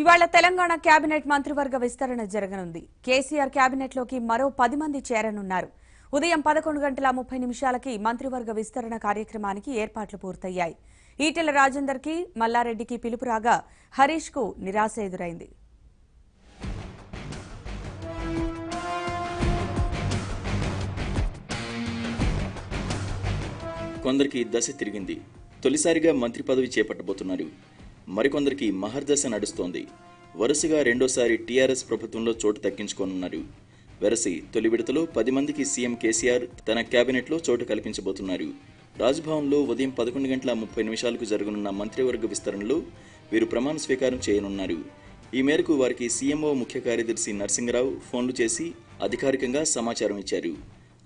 ఇవాళ తెలంగాణ కేబినెట్ మంత్రివర్గ విస్తరణ జరగనుంది. కేసీఆర్ కేబినెట్ లోకి మరో 10 మంది చేరనున్నారు. ఉదయం 11:30 మంత్రివర్గ విస్తరణ కార్యక్రమానికి ఏర్పాట్లు పూర్తయ్యాయి. ఈటెల రాజేందర్ కి మల్లారెడ్డికి పిలుపు రాగా హరీష్ కు నిరాశ ఎదురైంది. కొందరికి దశ తిరిగింది. తొలిసారిగా మంత్రి పదవి చేపట్టబోతున్నారు. మరికొందరికి మహర్దశ నడుస్తోంది. వరుసగా రెండోసారి టీఆర్ఎస్ ప్రభుత్వంలో చోటు దక్కించుకోనున్నారు. వెరసి తొలి విడతలో 10 మందికి సీఎం కేసీఆర్ తన కేబినెట్లో చోటు కల్పించబోతున్నారు. రాజ్భవన్లో ఉదయం 11:30 జరగనున్న మంత్రివర్గ విస్తరణలో వీరు ప్రమాణ స్వీకారం చేయనున్నారు. ఈ మేరకు వారికి సీఎంఓ ముఖ్య కార్యదర్శి నరసింగరావు ఫోన్లు చేసి అధికారికంగా సమాచారం ఇచ్చారు.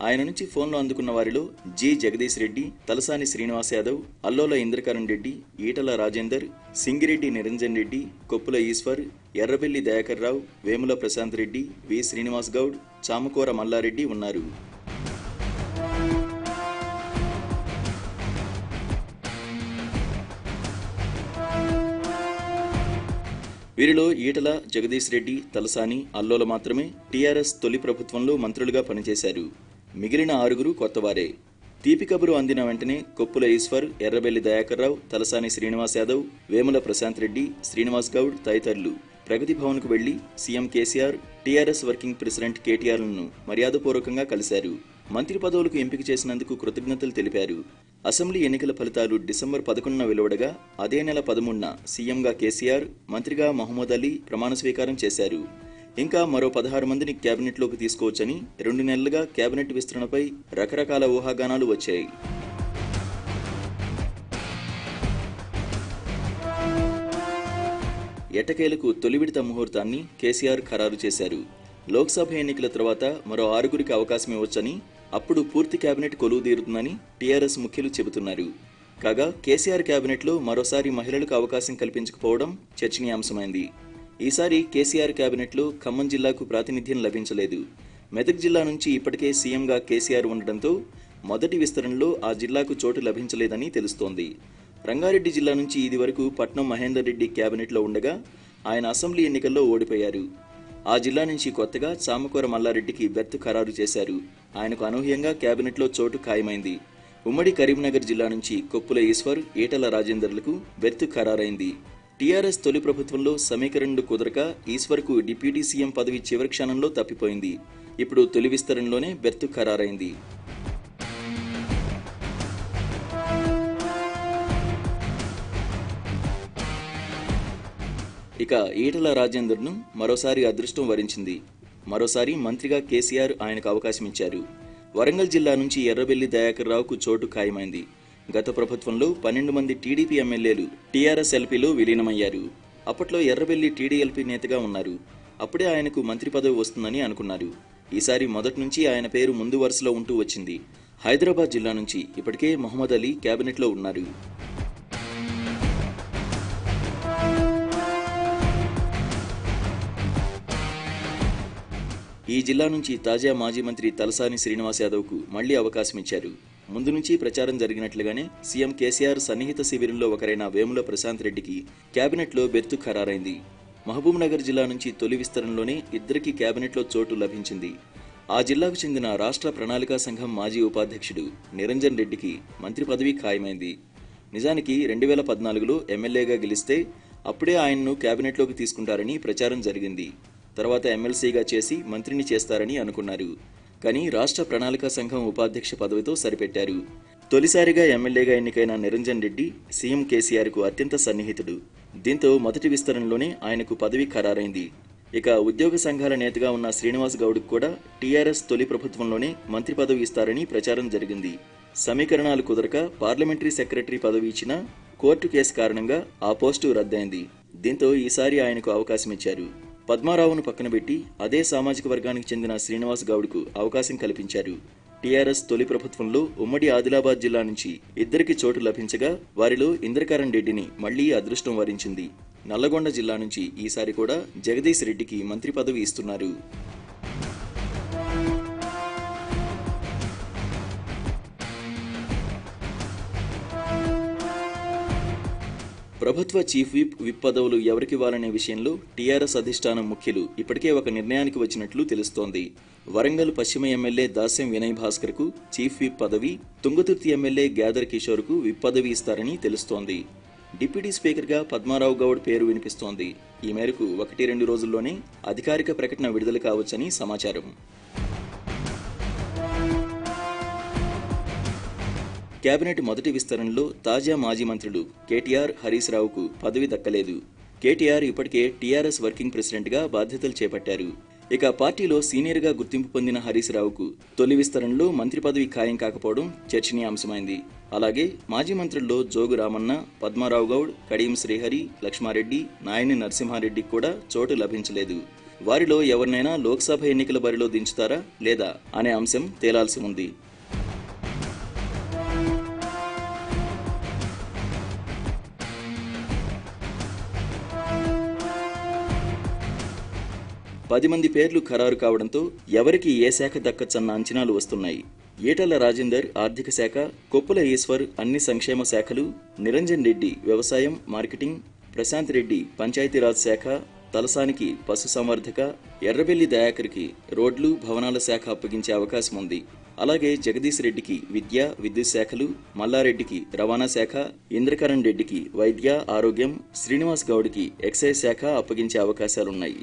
ఆయన నుంచి ఫోన్లో అందుకున్న వారిలో జి జగదీష్ రెడ్డి, తలసాని శ్రీనివాస్ యాదవ్, అల్లోల ఇంద్రకరణ్ రెడ్డి, ఈటల రాజేందర్, సింగిరెడ్డి నిరంజన్ రెడ్డి, కొప్పుల ఈశ్వర్, ఎర్రబెల్లి దయాకర్ రావు, వేముల ప్రశాంత్ రెడ్డి, వి శ్రీనివాస్ గౌడ్, చామకూర మల్లారెడ్డి ఉన్నారు. వీరిలో ఈటల, జగదీష్ రెడ్డి, తలసాని, అల్లోల మాత్రమే టీఆర్ఎస్ తొలి ప్రభుత్వంలో మంత్రులుగా పనిచేశారు. మిగిలిన 6 కొత్తవారే. తీపి కబురు అందిన వెంటనే కొప్పుల ఈశ్వర్, ఎర్రబెల్లి దయాకర్ రావు, తలసాని శ్రీనివాస్ యాదవ్, వేముల ప్రశాంత్ రెడ్డి, శ్రీనివాస్ గౌడ్ తదితరులు ప్రగతి భవన్కు వెళ్లి CM KCR, TRS working president కేటీఆర్లను మర్యాదపూర్వకంగా కలిశారు. మంత్రి పదవులకు ఎంపిక చేసినందుకు కృతజ్ఞతలు తెలిపారు. అసెంబ్లీ ఎన్నికల ఫలితాలు డిసెంబర్ 11న వెలువడగా అదే నెల 13న సీఎంగా కేసీఆర్, మంత్రిగా మహమూద్ అలీ ప్రమాణ స్వీకారం చేశారు. ఇంకా మరో 16 మందిని కేబినెట్లోకి తీసుకోవచ్చని 2 నెలలుగా కేబినెట్ విస్తరణపై రకరకాల ఊహాగానాలు వచ్చాయి. ఎట్టకేలకు తొలి విడత ముహూర్తాన్ని కేసీఆర్ ఖరారు చేశారు. లోక్సభ ఎన్నికల తర్వాత మరో 6 అవకాశం ఇవ్వొచ్చని, అప్పుడు పూర్తి కేబినెట్ కొలువుదీరుతుందని టీఆర్ఎస్ ముఖ్యులు చెబుతున్నారు. కాగా కేసీఆర్ కేబినెట్లో మరోసారి మహిళలకు అవకాశం కల్పించకపోవడం చర్చనీయాంశమైంది. ఈసారి కేసీఆర్ కేబినెట్లో ఖమ్మం జిల్లాకు ప్రాతినిధ్యం లభించలేదు. మెదక్ జిల్లా నుంచి ఇప్పటికే సీఎంగా కేసీఆర్ ఉండడంతో మొదటి విస్తరణలో ఆ జిల్లాకు చోటు లభించలేదని తెలుస్తోంది. రంగారెడ్డి జిల్లా నుంచి ఇదివరకు పట్నం మహేందర్ రెడ్డి కేబినెట్లో ఉండగా ఆయన అసెంబ్లీ ఎన్నికల్లో ఓడిపోయారు. ఆ జిల్లా నుంచి కొత్తగా చామకూర మల్లారెడ్డికి బెర్త్ ఖరారు చేశారు. ఆయనకు అనూహ్యంగా కేబినెట్లో చోటు ఖాయమైంది. ఉమ్మడి కరీంనగర్ జిల్లా నుంచి కొప్పుల ఈశ్వర్, ఈటల రాజేందర్లకు బెర్త్ ఖరారైంది. టీఆర్ఎస్ తొలి ప్రభుత్వంలో సమీకరణలు కుదరక ఈశ్వర్కు డిప్యూటీ సీఎం పదవి చివరి క్షణంలో తప్పిపోయింది. ఇప్పుడు తొలి విస్తరణలోనే బెర్త్ ఖరారైంది. ఇక ఈటల రాజేందర్ను మరోసారి అదృష్టం వరించింది. మరోసారి మంత్రిగా కేసీఆర్ ఆయనకు అవకాశం ఇచ్చారు. వరంగల్ జిల్లా నుంచి ఎర్రబెల్లి దయాకర్ రావుకు చోటు ఖాయమైంది. గత ప్రభుత్వంలో 12 మంది టీడీపీ ఎమ్మెల్యేలు టీఆర్ఎస్ ఎల్పీలో విలీనమయ్యారు. అప్పట్లో ఎర్రబెల్లి టీడీఎల్పీ నేతగా ఉన్నారు. అప్పుడే ఆయనకు మంత్రి పదవి వస్తుందని అనుకున్నారు. ఈసారి మొదటి నుంచి ఆయన పేరు ముందు వరుసలో ఉంటూ వచ్చింది. హైదరాబాద్ జిల్లా నుంచి ఇప్పటికే మహమూద్ అలీ కేబినెట్లో ఉన్నారు. ఈ జిల్లా నుంచి తాజా మాజీ మంత్రి తలసాని శ్రీనివాస్ యాదవ్కు మళ్లీ అవకాశం ఇచ్చారు. ముందు నుంచి ప్రచారం జరిగినట్లుగానే సీఎం కేసీఆర్ సన్నిహిత శిబిరంలో ఒకరైన వేముల ప్రశాంత్ రెడ్డికి కేబినెట్లో బెర్తు ఖరారైంది. మహబూబ్ నగర్ జిల్లా నుంచి తొలి విస్తరణలోనే 2 కేబినెట్లో చోటు లభించింది. ఆ జిల్లాకు చెందిన రాష్ట్ర ప్రణాళికా సంఘం మాజీ ఉపాధ్యక్షుడు నిరంజన్ రెడ్డికి మంత్రి పదవి ఖాయమైంది. నిజానికి 2014లో ఎమ్మెల్యేగా గెలిస్తే అప్పుడే ఆయన్ను కేబినెట్లోకి తీసుకుంటారని ప్రచారం జరిగింది. తర్వాత ఎమ్మెల్సీగా చేసి మంత్రిని చేస్తారని అనుకున్నారు. కానీ రాష్ట్ర ప్రణాళికా సంఘం ఉపాధ్యక్ష పదవితో సరిపెట్టారు. తొలిసారిగా ఎమ్మెల్యేగా ఎన్నికైన నిరంజన్ రెడ్డి సీఎం కేసీఆర్కు అత్యంత సన్నిహితుడు. దీంతో మొదటి విస్తరణలోనే ఆయనకు పదవి ఖరారైంది. ఇక ఉద్యోగ సంఘాల నేతగా ఉన్న శ్రీనివాస్ గౌడ్కు కూడా టీఆర్ఎస్ తొలి ప్రభుత్వంలోనే మంత్రి పదవి ఇస్తారని ప్రచారం జరిగింది. సమీకరణాలు కుదరక పార్లమెంటరీ సెక్రటరీ పదవి ఇచ్చిన కోర్టు కేసు కారణంగా ఆ పోస్టు రద్దయింది. దీంతో ఈసారి ఆయనకు అవకాశం ఇచ్చారు. పద్మారావును పక్కన పెట్టి అదే సామాజిక వర్గానికి చెందిన శ్రీనివాస్ గౌడ్కు అవకాశం కల్పించారు. టీఆర్ఎస్ తొలి ప్రభుత్వంలో ఉమ్మడి ఆదిలాబాద్ జిల్లా నుంచి 2 చోటు లభించగా వారిలో ఇంద్రకరణ్ రెడ్డిని మళ్లీ అదృష్టం వరించింది. నల్లగొండ జిల్లా నుంచి ఈసారి కూడా జగదీష్ రెడ్డికి మంత్రి పదవి ఇస్తున్నారు. ప్రభుత్వ చీఫ్ విప్ పదవులు ఎవరికివ్వాలనే విషయంలో టీఆర్ఎస్ అధిష్టానం ముఖ్యులు ఇప్పటికే ఒక నిర్ణయానికి వచ్చినట్లు తెలుస్తోంది. వరంగల్ పశ్చిమ ఎమ్మెల్యే దాస్యం వినయ్ భాస్కర్ కు చీఫ్ విప్ పదవి, తుంగతుర్తి ఎమ్మెల్యే గ్యాదర్ కిషోర్ కు విప్ పదవి ఇస్తారని తెలుస్తోంది. డిప్యూటీ స్పీకర్గా పద్మారావు గౌడ్ పేరు వినిపిస్తోంది. ఈ మేరకు 1-2 రోజుల్లోనే అధికారిక ప్రకటన విడుదల కావచ్చని సమాచారం. కేబినెట్ మొదటి విస్తరణలో తాజా మాజీ మంత్రులు కేటీఆర్, హరీష్ రావుకు పదవి దక్కలేదు. కేటీఆర్ ఇప్పటికే టీఆర్ఎస్ వర్కింగ్ ప్రెసిడెంట్గా బాధ్యతలు చేపట్టారు. ఇక పార్టీలో సీనియర్గా గుర్తింపు పొందిన హరీష్ రావుకు తొలి విస్తరణలో మంత్రి పదవి ఖాయం కాకపోవడం చర్చనీయాంశమైంది. అలాగే మాజీ మంత్రుల్లో జోగు రామన్న, పద్మారావు గౌడ్, కడియం శ్రీహరి, లక్ష్మారెడ్డి, నాయని నరసింహారెడ్డికి కూడా చోటు లభించలేదు. వారిలో ఎవరినైనా లోక్సభ ఎన్నికల బరిలో దించుతారా లేదా అనే అంశం తేలాల్సి ఉంది. పది మంది పేర్లు ఖరారు కావడంతో ఎవరికి ఏ శాఖ దక్కచ్చన్న అంచనాలు వస్తున్నాయి. ఈటల రాజేందర్ ఆర్థిక శాఖ, కొప్పుల ఈశ్వర్ అన్ని సంక్షేమ శాఖలు, నిరంజన్ రెడ్డి వ్యవసాయం, మార్కెటింగ్, ప్రశాంత్ రెడ్డి పంచాయతీరాజ్ శాఖ, తలసానికి పశుసంవర్ధక, ఎర్రబెల్లి దయాకర్కి రోడ్లు, భవనాల శాఖ అప్పగించే అవకాశం ఉంది. అలాగే జగదీష్ రెడ్డికి విద్య, విద్యుత్ శాఖలు, మల్లారెడ్డికి రవాణా శాఖ, ఇంద్రకరణ్ రెడ్డికి వైద్య, ఆరోగ్యం, శ్రీనివాస్ గౌడ్కి ఎక్సైజ్ శాఖ అప్పగించే అవకాశాలున్నాయి.